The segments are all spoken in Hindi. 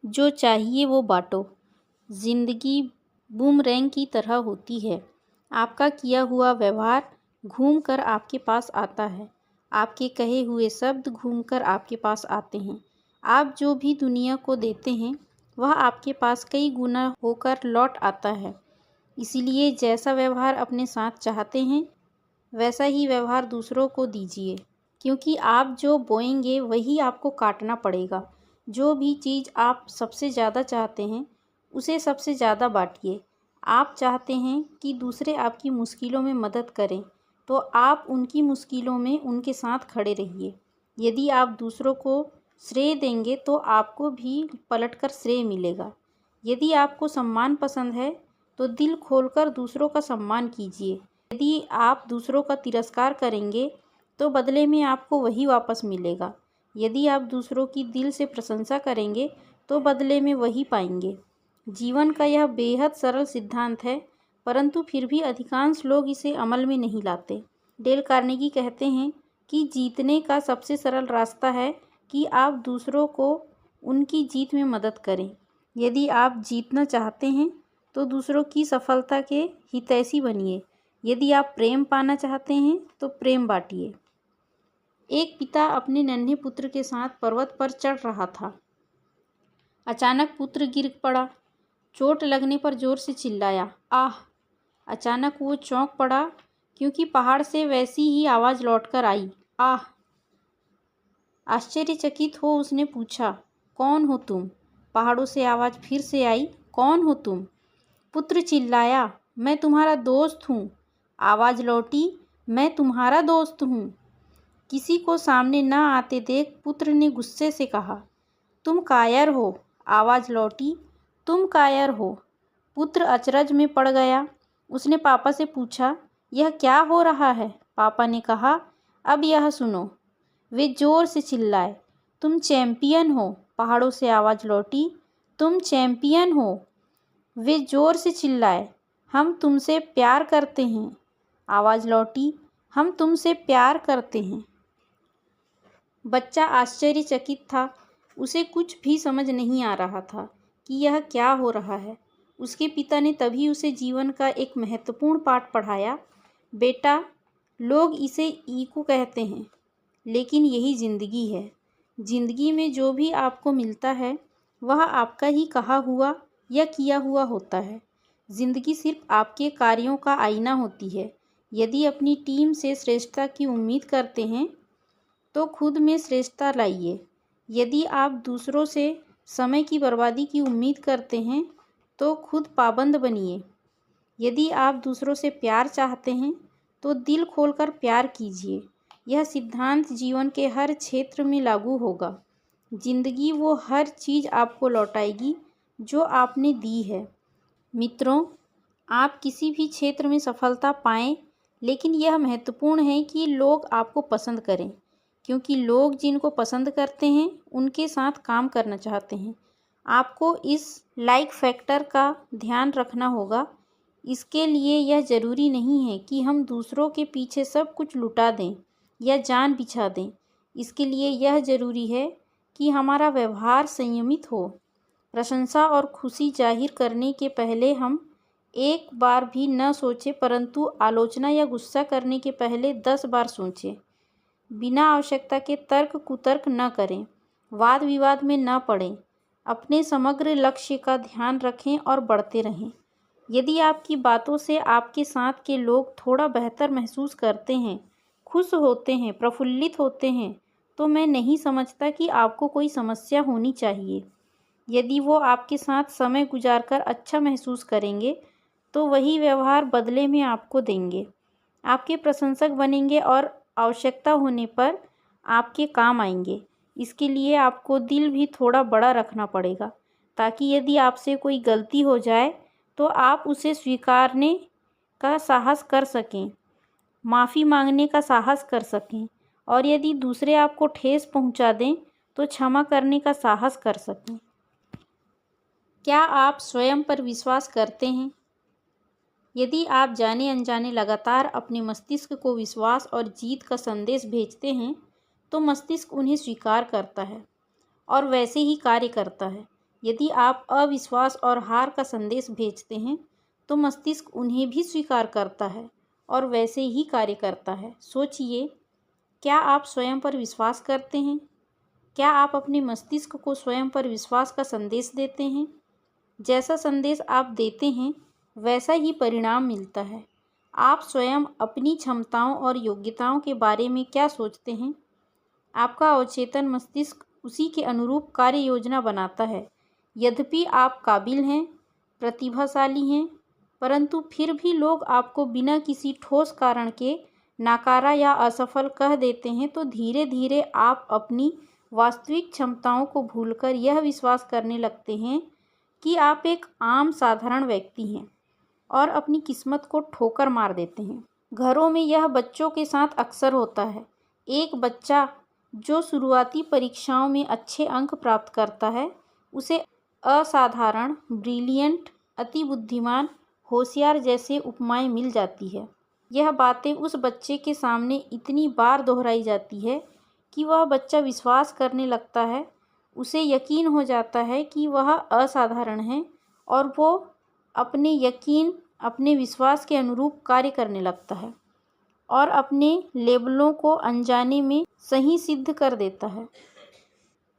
जो चाहिए वो बाँटो। ज़िंदगी बूमरैंग की तरह होती है। आपका किया हुआ व्यवहार घूम कर आपके पास आता है। आपके कहे हुए शब्द घूमकर आपके पास आते हैं। आप जो भी दुनिया को देते हैं वह आपके पास कई गुना होकर लौट आता है। इसीलिए जैसा व्यवहार अपने साथ चाहते हैं वैसा ही व्यवहार दूसरों को दीजिए, क्योंकि आप जो बोएंगे वही आपको काटना पड़ेगा। जो भी चीज़ आप सबसे ज़्यादा चाहते हैं उसे सबसे ज़्यादा बांटिए। आप चाहते हैं कि दूसरे आपकी मुश्किलों में मदद करें, तो आप उनकी मुश्किलों में उनके साथ खड़े रहिए। यदि आप दूसरों को श्रेय देंगे तो आपको भी पलटकर श्रेय मिलेगा। यदि आपको सम्मान पसंद है तो दिल खोलकर दूसरों का सम्मान कीजिए। यदि आप दूसरों का तिरस्कार करेंगे तो बदले में आपको वही वापस मिलेगा। यदि आप दूसरों की दिल से प्रशंसा करेंगे तो बदले में वही पाएंगे। जीवन का यह बेहद सरल सिद्धांत है, परंतु फिर भी अधिकांश लोग इसे अमल में नहीं लाते। डेल कार्नेगी कहते हैं कि जीतने का सबसे सरल रास्ता है कि आप दूसरों को उनकी जीत में मदद करें। यदि आप जीतना चाहते हैं तो दूसरों की सफलता के हितैषी बनिए। यदि आप प्रेम पाना चाहते हैं तो प्रेम बांटिए। एक पिता अपने नन्हे पुत्र के साथ पर्वत पर चढ़ रहा था। अचानक पुत्र गिर पड़ा। चोट लगने पर जोर से चिल्लाया, आह! अचानक वो चौंक पड़ा, क्योंकि पहाड़ से वैसी ही आवाज़ लौटकर आई, आह! आश्चर्यचकित हो उसने पूछा, कौन हो तुम? पहाड़ों से आवाज़ फिर से आई, कौन हो तुम? पुत्र चिल्लाया, मैं तुम्हारा दोस्त हूँ। आवाज़ लौटी, मैं तुम्हारा दोस्त हूँ। किसी को सामने न आते देख पुत्र ने गुस्से से कहा, तुम कायर हो। आवाज़ लौटी, तुम कायर हो। पुत्र अचरज में पड़ गया। उसने पापा से पूछा, यह क्या हो रहा है? पापा ने कहा, अब यह सुनो। वे जोर से चिल्लाए, तुम चैंपियन हो। पहाड़ों से आवाज़ लौटी, तुम चैंपियन हो। वे जोर से चिल्लाए, हम तुमसे प्यार करते हैं। आवाज़ लौटी, हम तुमसे प्यार करते हैं। बच्चा आश्चर्यचकित था। उसे कुछ भी समझ नहीं आ रहा था कि यह क्या हो रहा है। उसके पिता ने तभी उसे जीवन का एक महत्वपूर्ण पाठ पढ़ाया। बेटा, लोग इसे ईगो कहते हैं, लेकिन यही ज़िंदगी है। ज़िंदगी में जो भी आपको मिलता है वह आपका ही कहा हुआ या किया हुआ होता है। ज़िंदगी सिर्फ आपके कार्यों का आईना होती है। यदि अपनी टीम से श्रेष्ठता की उम्मीद करते हैं तो खुद में श्रेष्ठता लाइए। यदि आप दूसरों से समय की बर्बादी की उम्मीद करते हैं तो खुद पाबंद बनिए। यदि आप दूसरों से प्यार चाहते हैं तो दिल खोलकर प्यार कीजिए। यह सिद्धांत जीवन के हर क्षेत्र में लागू होगा। जिंदगी वो हर चीज़ आपको लौटाएगी जो आपने दी है। मित्रों, आप किसी भी क्षेत्र में सफलता पाएं, लेकिन यह महत्वपूर्ण है कि लोग आपको पसंद करें, क्योंकि लोग जिनको पसंद करते हैं उनके साथ काम करना चाहते हैं। आपको इस लाइक फैक्टर का ध्यान रखना होगा। इसके लिए यह ज़रूरी नहीं है कि हम दूसरों के पीछे सब कुछ लुटा दें या जान बिछा दें। इसके लिए यह ज़रूरी है कि हमारा व्यवहार संयमित हो। प्रशंसा और खुशी जाहिर करने के पहले हम एक बार भी न सोचें, परंतु आलोचना या गुस्सा करने के पहले 10 बार सोचें। बिना आवश्यकता के तर्क कुतर्क न करें। वाद विवाद में न पड़ें। अपने समग्र लक्ष्य का ध्यान रखें और बढ़ते रहें। यदि आपकी बातों से आपके साथ के लोग थोड़ा बेहतर महसूस करते हैं, खुश होते हैं, प्रफुल्लित होते हैं, तो मैं नहीं समझता कि आपको कोई समस्या होनी चाहिए। यदि वो आपके साथ समय गुजारकर अच्छा महसूस करेंगे तो वही व्यवहार बदले में आपको देंगे। आपके प्रशंसक बनेंगे और आवश्यकता होने पर आपके काम आएंगे। इसके लिए आपको दिल भी थोड़ा बड़ा रखना पड़ेगा, ताकि यदि आपसे कोई गलती हो जाए तो आप उसे स्वीकारने का साहस कर सकें, माफ़ी मांगने का साहस कर सकें, और यदि दूसरे आपको ठेस पहुंचा दें तो क्षमा करने का साहस कर सकें। क्या आप स्वयं पर विश्वास करते हैं? यदि आप जाने अनजाने लगातार अपने मस्तिष्क को विश्वास और जीत का संदेश भेजते हैं तो मस्तिष्क उन्हें स्वीकार करता है और वैसे ही कार्य करता है। यदि आप अविश्वास और हार का संदेश भेजते हैं तो मस्तिष्क उन्हें भी स्वीकार करता है और वैसे ही कार्य करता है। सोचिए, क्या आप स्वयं पर विश्वास करते हैं? क्या आप अपने मस्तिष्क को स्वयं पर विश्वास का संदेश देते हैं? जैसा संदेश आप देते हैं वैसा ही परिणाम मिलता है। आप स्वयं अपनी क्षमताओं और योग्यताओं के बारे में क्या सोचते हैं? आपका अवचेतन मस्तिष्क उसी के अनुरूप कार्य योजना बनाता है। यद्यपि आप काबिल हैं, प्रतिभाशाली हैं, परंतु फिर भी लोग आपको बिना किसी ठोस कारण के नकारा या असफल कह देते हैं, तो धीरे धीरे आप अपनी वास्तविक क्षमताओं को भूलकर यह विश्वास करने लगते हैं कि आप एक आम साधारण व्यक्ति हैं और अपनी किस्मत को ठोकर मार देते हैं। घरों में यह बच्चों के साथ अक्सर होता है। एक बच्चा जो शुरुआती परीक्षाओं में अच्छे अंक प्राप्त करता है, उसे असाधारण, ब्रिलियंट, अति बुद्धिमान, होशियार जैसे उपमाएं मिल जाती है। यह बातें उस बच्चे के सामने इतनी बार दोहराई जाती है कि वह बच्चा विश्वास करने लगता है। उसे यकीन हो जाता है कि वह असाधारण है और वो अपने यकीन, अपने विश्वास के अनुरूप कार्य करने लगता है और अपने लेबलों को अनजाने में सही सिद्ध कर देता है।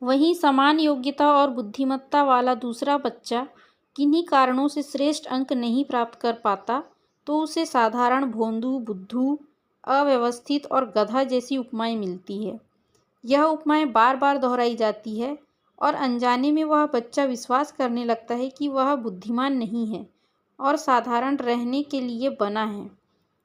वहीं समान योग्यता और बुद्धिमत्ता वाला दूसरा बच्चा किन्हीं कारणों से श्रेष्ठ अंक नहीं प्राप्त कर पाता, तो उसे साधारण, भोंदू, बुद्धू, अव्यवस्थित और गधा जैसी उपमाएं मिलती है। यह उपमाएं बार बार दोहराई जाती है और अनजाने में वह बच्चा विश्वास करने लगता है कि वह बुद्धिमान नहीं है और साधारण रहने के लिए बना है।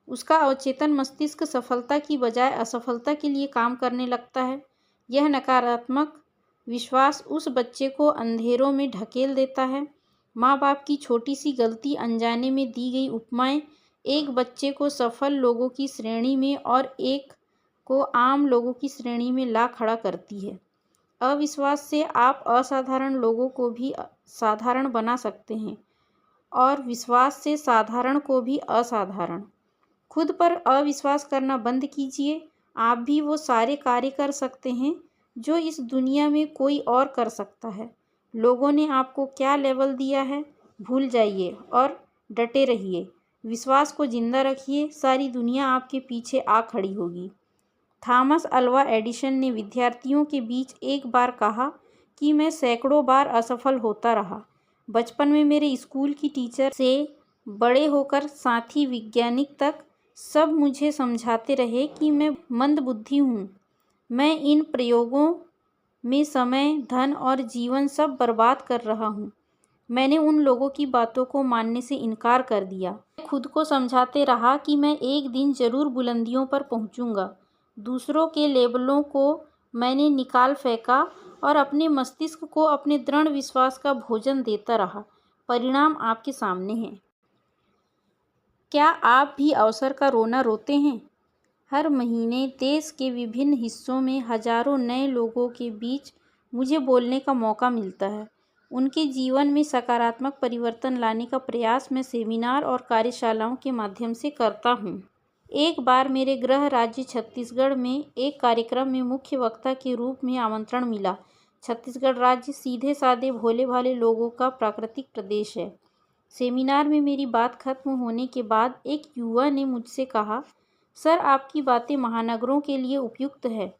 उसका अवचेतन मस्तिष्क सफलता की बजाय असफलता के लिए काम करने लगता है। यह नकारात्मक विश्वास उस बच्चे को अंधेरों में ढकेल देता है। माँ बाप की छोटी सी गलती, अनजाने में दी गई उपमाएं एक बच्चे को सफल लोगों की श्रेणी में और एक को आम लोगों की श्रेणी में ला खड़ा करती है। अविश्वास से आप असाधारण लोगों को भी साधारण बना सकते हैं और विश्वास से साधारण को भी असाधारण। खुद पर अविश्वास करना बंद कीजिए। आप भी वो सारे कार्य कर सकते हैं जो इस दुनिया में कोई और कर सकता है। लोगों ने आपको क्या लेवल दिया है, भूल जाइए और डटे रहिए। विश्वास को जिंदा रखिए, सारी दुनिया आपके पीछे आ खड़ी होगी। थॉमस अल्वा एडिसन ने विद्यार्थियों के बीच एक बार कहा कि मैं सैकड़ों बार असफल होता रहा। बचपन में मेरे स्कूल की टीचर से बड़े होकर साथी वैज्ञानिक तक सब मुझे समझाते रहे कि मैं मंदबुद्धि हूँ। मैं इन प्रयोगों में समय, धन और जीवन सब बर्बाद कर रहा हूँ। मैंने उन लोगों की बातों को मानने से इनकार कर दिया। खुद को समझाते रहा कि मैं एक दिन जरूर बुलंदियों पर पहुँचूंगा। दूसरों के लेबलों को मैंने निकाल फेंका और अपने मस्तिष्क को अपने दृढ़ विश्वास का भोजन देता रहा। परिणाम आपके सामने है। क्या आप भी अवसर का रोना रोते हैं? हर महीने देश के विभिन्न हिस्सों में हजारों नए लोगों के बीच मुझे बोलने का मौका मिलता है। उनके जीवन में सकारात्मक परिवर्तन लाने का प्रयास मैं सेमिनार और कार्यशालाओं के माध्यम से करता हूँ। एक बार मेरे गृह राज्य छत्तीसगढ़ में एक कार्यक्रम में मुख्य वक्ता के रूप में आमंत्रण मिला। छत्तीसगढ़ राज्य सीधे साधे भोले भाले लोगों का प्राकृतिक प्रदेश है। सेमिनार में मेरी बात खत्म होने के बाद एक युवा ने मुझसे कहा, सर, आपकी बातें महानगरों के लिए उपयुक्त है।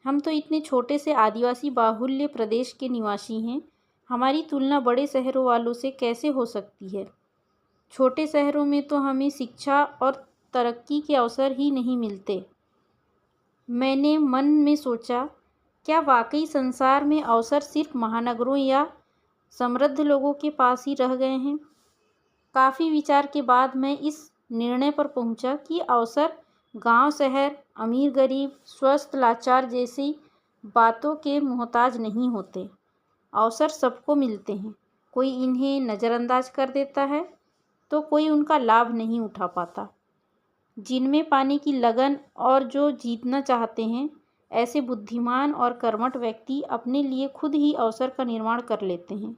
हम तो इतने छोटे से आदिवासी बाहुल्य प्रदेश के निवासी हैं। हमारी तुलना बड़े शहरों वालों से कैसे हो सकती है? छोटे शहरों में तो हमें शिक्षा और तरक्की के अवसर ही नहीं मिलते। मैंने मन में सोचा, क्या वाकई संसार में अवसर सिर्फ महानगरों या समृद्ध लोगों के पास ही रह गए हैं? काफ़ी विचार के बाद मैं इस निर्णय पर पहुंचा कि अवसर गांव, शहर, अमीर, गरीब, स्वस्थ, लाचार जैसी बातों के मोहताज नहीं होते। अवसर सबको मिलते हैं। कोई इन्हें नज़रअंदाज कर देता है तो कोई उनका लाभ नहीं उठा पाता। जिनमें पाने की लगन और जो जीतना चाहते हैं, ऐसे बुद्धिमान और कर्मठ व्यक्ति अपने लिए खुद ही अवसर का निर्माण कर लेते हैं।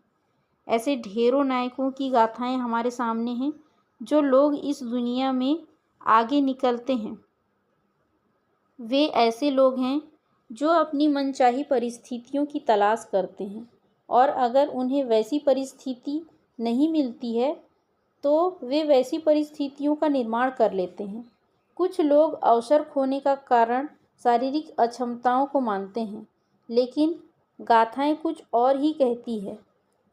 ऐसे ढेरों नायकों की गाथाएं हमारे सामने हैं। जो लोग इस दुनिया में आगे निकलते हैं वे ऐसे लोग हैं जो अपनी मनचाही परिस्थितियों की तलाश करते हैं। और अगर उन्हें वैसी परिस्थिति नहीं मिलती है तो वे वैसी परिस्थितियों का निर्माण कर लेते हैं। कुछ लोग अवसर खोने का कारण शारीरिक अक्षमताओं को मानते हैं, लेकिन गाथाएं कुछ और ही कहती है।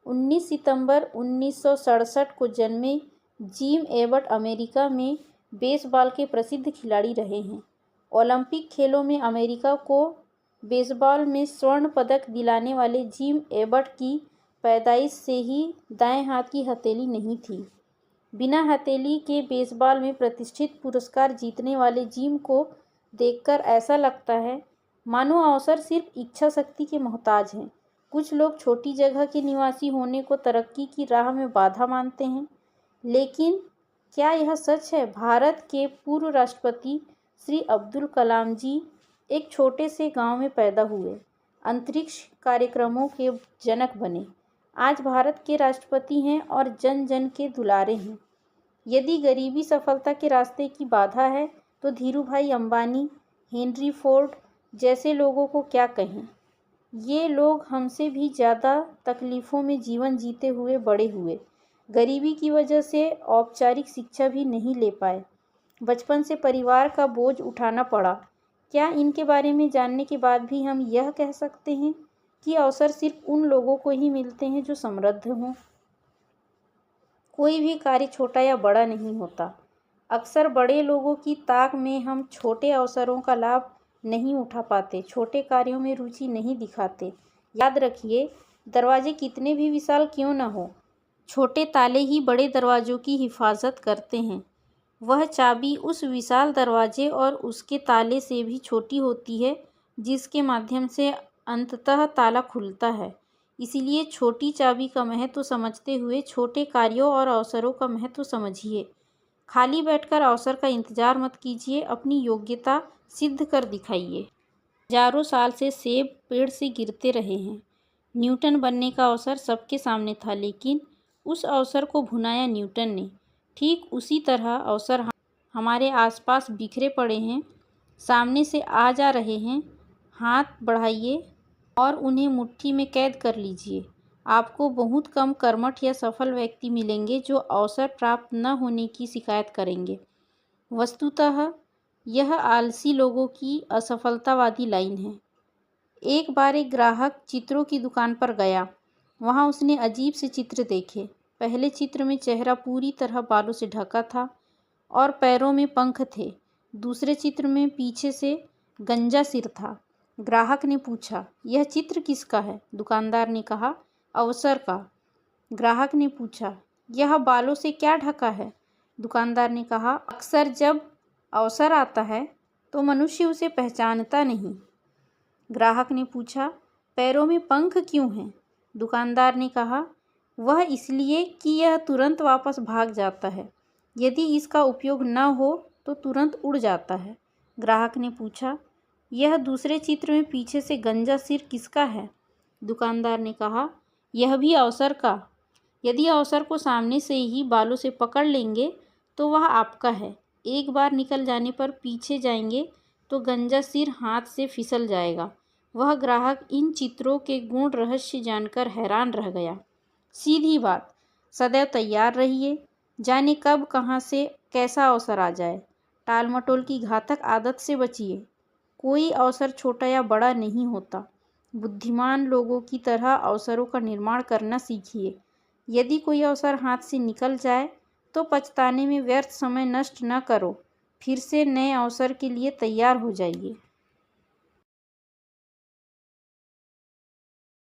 19 सितंबर 1967 को जन्मे जिम एबट अमेरिका में बेसबॉल के प्रसिद्ध खिलाड़ी रहे हैं। ओलंपिक खेलों में अमेरिका को बेसबॉल में स्वर्ण पदक दिलाने वाले जिम एबट की पैदाइश से ही दाएं हाथ की हथेली नहीं थी। बिना हथेली के बेसबॉल में प्रतिष्ठित पुरस्कार जीतने वाले जिम को देखकर ऐसा लगता है मानो अवसर सिर्फ इच्छा शक्ति के मोहताज हैं। कुछ लोग छोटी जगह के निवासी होने को तरक्की की राह में बाधा मानते हैं, लेकिन क्या यह सच है? भारत के पूर्व राष्ट्रपति श्री अब्दुल कलाम जी एक छोटे से गांव में पैदा हुए, अंतरिक्ष कार्यक्रमों के जनक बने, आज भारत के राष्ट्रपति हैं और जन जन के दुलारे हैं। यदि गरीबी सफलता के रास्ते की बाधा है तो धीरूभाई अंबानी, हेनरी फोर्ड जैसे लोगों को क्या कहें। ये लोग हमसे भी ज़्यादा तकलीफ़ों में जीवन जीते हुए बड़े हुए। गरीबी की वजह से औपचारिक शिक्षा भी नहीं ले पाए, बचपन से परिवार का बोझ उठाना पड़ा। क्या इनके बारे में जानने के बाद भी हम यह कह सकते हैं कि अवसर सिर्फ उन लोगों को ही मिलते हैं जो समृद्ध हों? कोई भी कार्य छोटा या बड़ा नहीं होता। अक्सर बड़े लोगों की ताक में हम छोटे अवसरों का लाभ नहीं उठा पाते, छोटे कार्यों में रुचि नहीं दिखाते। याद रखिए, दरवाजे कितने भी विशाल क्यों न हो, छोटे ताले ही बड़े दरवाजों की हिफाजत करते हैं। वह चाबी उस विशाल दरवाजे और उसके ताले से भी छोटी होती है जिसके माध्यम से अंततः ताला खुलता है। इसीलिए छोटी चाबी का महत्व समझते हुए छोटे कार्यों और अवसरों का महत्व समझिए। खाली बैठकर अवसर का इंतजार मत कीजिए, अपनी योग्यता सिद्ध कर दिखाइए। हजारों साल से सेब पेड़ से गिरते रहे हैं। न्यूटन बनने का अवसर सबके सामने था, लेकिन उस अवसर को भुनाया न्यूटन ने। ठीक उसी तरह अवसर हमारे आसपास बिखरे पड़े हैं, सामने से आ जा रहे हैं। हाथ बढ़ाइए और उन्हें मुट्ठी में कैद कर लीजिए। आपको बहुत कम कर्मठ या सफल व्यक्ति मिलेंगे जो अवसर प्राप्त न होने की शिकायत करेंगे। वस्तुतः यह आलसी लोगों की असफलतावादी लाइन है। एक बार एक ग्राहक चित्रों की दुकान पर गया। वहाँ उसने अजीब से चित्र देखे। पहले चित्र में चेहरा पूरी तरह बालों से ढका था और पैरों में पंख थे। दूसरे चित्र में पीछे से गंजा सिर था। ग्राहक ने पूछा, यह चित्र किसका है? दुकानदार ने कहा, अवसर का। ग्राहक ने पूछा, यह बालों से क्या ढका है? दुकानदार ने कहा, अक्सर जब अवसर आता है तो मनुष्य उसे पहचानता नहीं। ग्राहक ने पूछा, पैरों में पंख क्यों हैं? दुकानदार ने कहा, वह इसलिए कि यह तुरंत वापस भाग जाता है। यदि इसका उपयोग न हो तो तुरंत उड़ जाता है। ग्राहक ने पूछा, यह दूसरे चित्र में पीछे से गंजा सिर किसका है? दुकानदार ने कहा, यह भी अवसर का। यदि अवसर को सामने से ही बालों से पकड़ लेंगे तो वह आपका है। एक बार निकल जाने पर पीछे जाएंगे तो गंजा सिर हाथ से फिसल जाएगा। वह ग्राहक इन चित्रों के गूढ़ रहस्य जानकर हैरान रह गया। सीधी बात, सदैव तैयार रहिए, जाने कब कहाँ से कैसा अवसर आ जाए। टाल मटोल की घातक आदत से बचिए। कोई अवसर छोटा या बड़ा नहीं होता। बुद्धिमान लोगों की तरह अवसरों का निर्माण करना सीखिए। यदि कोई अवसर हाथ से निकल जाए तो पछताने में व्यर्थ समय नष्ट न करो, फिर से नए अवसर के लिए तैयार हो जाइए।